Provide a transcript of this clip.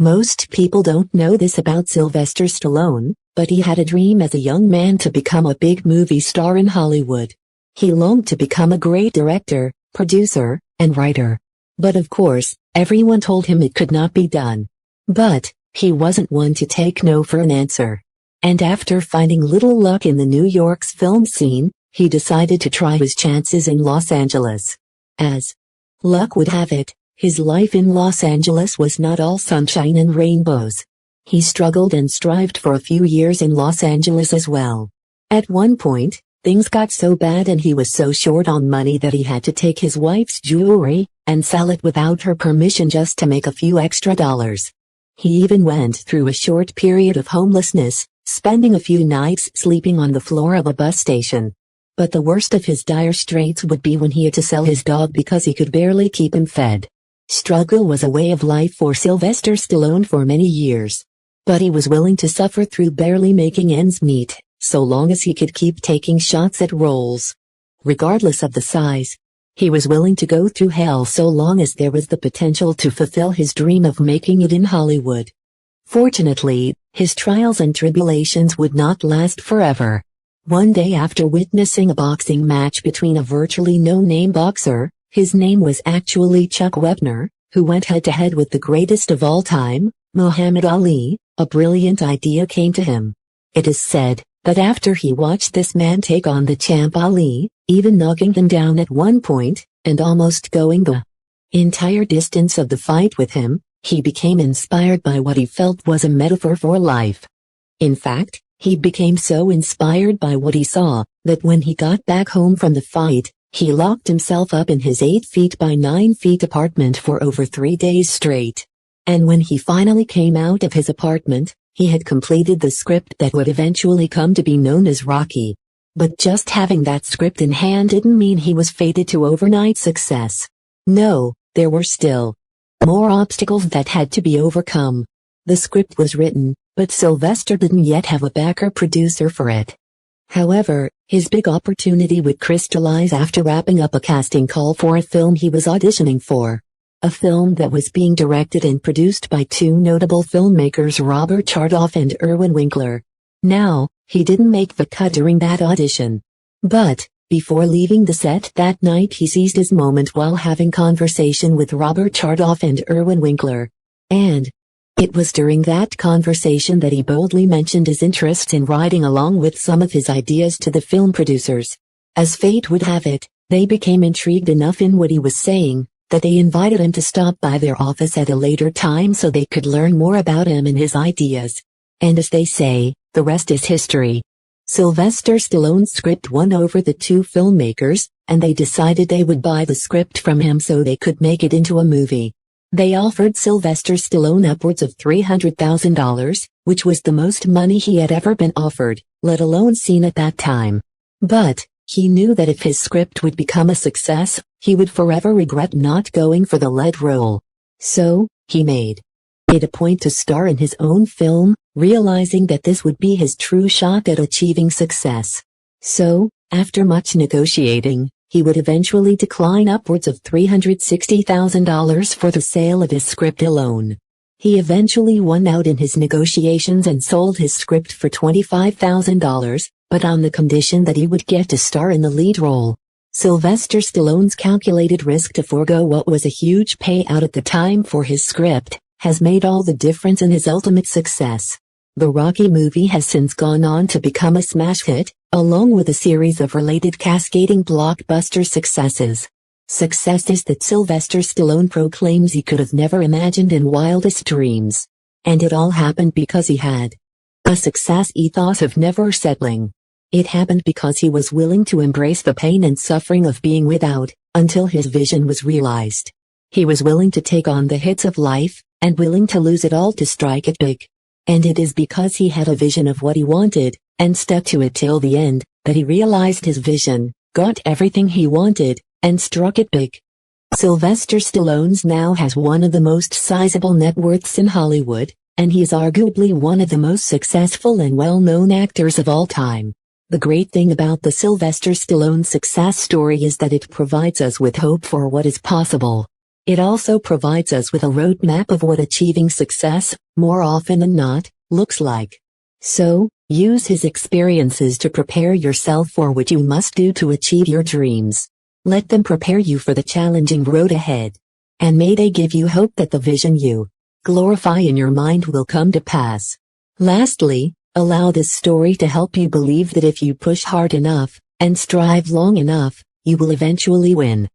Most people don't know this about Sylvester Stallone, but he had a dream as a young man to become a big movie star in Hollywood. He longed to become a great director, producer, and writer. But of course, everyone told him it could not be done. But he wasn't one to take no for an answer. And after finding little luck in the New York's film scene, he decided to try his chances in Los Angeles. As luck would have it, his life in Los Angeles was not all sunshine and rainbows. He struggled and strived for a few years in Los Angeles as well. At one point, things got so bad and he was so short on money that he had to take his wife's jewelry and sell it without her permission just to make a few extra dollars. He even went through a short period of homelessness, spending a few nights sleeping on the floor of a bus station. But the worst of his dire straits would be when he had to sell his dog because he could barely keep him fed. Struggle was a way of life for Sylvester Stallone for many years. But he was willing to suffer through barely making ends meet, so long as he could keep taking shots at roles. Regardless of the size, he was willing to go through hell so long as there was the potential to fulfill his dream of making it in Hollywood. Fortunately, his trials and tribulations would not last forever. One day after witnessing a boxing match between a virtually no-name boxer, his name was actually Chuck Wepner, who went head-to-head with the greatest of all time, Muhammad Ali, a brilliant idea came to him. It is said that after he watched this man take on the champ Ali, even knocking him down at one point, and almost going the entire distance of the fight with him, he became inspired by what he felt was a metaphor for life. In fact, he became so inspired by what he saw, that when he got back home from the fight, he locked himself up in his 8 feet by 9 feet apartment for over 3 days straight. And when he finally came out of his apartment, he had completed the script that would eventually come to be known as Rocky. But just having that script in hand didn't mean he was fated to overnight success. No, there were still more obstacles that had to be overcome. The script was written, but Sylvester didn't yet have a backer producer for it. However, his big opportunity would crystallize after wrapping up a casting call for a film he was auditioning for. A film that was being directed and produced by two notable filmmakers, Robert Chardoff and Irwin Winkler. Now, he didn't make the cut during that audition. But, before leaving the set that night, he seized his moment while having conversation with Robert Chardoff and Irwin Winkler. And it was during that conversation that he boldly mentioned his interests in writing along with some of his ideas to the film producers. As fate would have it, they became intrigued enough in what he was saying, that they invited him to stop by their office at a later time so they could learn more about him and his ideas. And as they say, the rest is history. Sylvester Stallone's script won over the two filmmakers, and they decided they would buy the script from him so they could make it into a movie. They offered Sylvester Stallone upwards of $300,000, which was the most money he had ever been offered, let alone seen at that time. But he knew that if his script would become a success, he would forever regret not going for the lead role. So, he made it a point to star in his own film, realizing that this would be his true shot at achieving success. So, after much negotiating, he would eventually decline upwards of $360,000 for the sale of his script alone. He eventually won out in his negotiations and sold his script for $25,000, but on the condition that he would get to star in the lead role. Sylvester Stallone's calculated risk to forego what was a huge payout at the time for his script has made all the difference in his ultimate success. The Rocky movie has since gone on to become a smash hit, along with a series of related cascading blockbuster successes. Successes that Sylvester Stallone proclaims he could have never imagined in wildest dreams. And it all happened because he had a success ethos of never settling. It happened because he was willing to embrace the pain and suffering of being without, until his vision was realized. He was willing to take on the hits of life, and willing to lose it all to strike it big. And it is because he had a vision of what he wanted, and stuck to it till the end, that he realized his vision, got everything he wanted, and struck it big. Sylvester Stallone now has one of the most sizable net worths in Hollywood, and he is arguably one of the most successful and well-known actors of all time. The great thing about the Sylvester Stallone success story is that it provides us with hope for what is possible. It also provides us with a roadmap of what achieving success, more often than not, looks like. So, use his experiences to prepare yourself for what you must do to achieve your dreams. Let them prepare you for the challenging road ahead. And may they give you hope that the vision you glorify in your mind will come to pass. Lastly, allow this story to help you believe that if you push hard enough, and strive long enough, you will eventually win.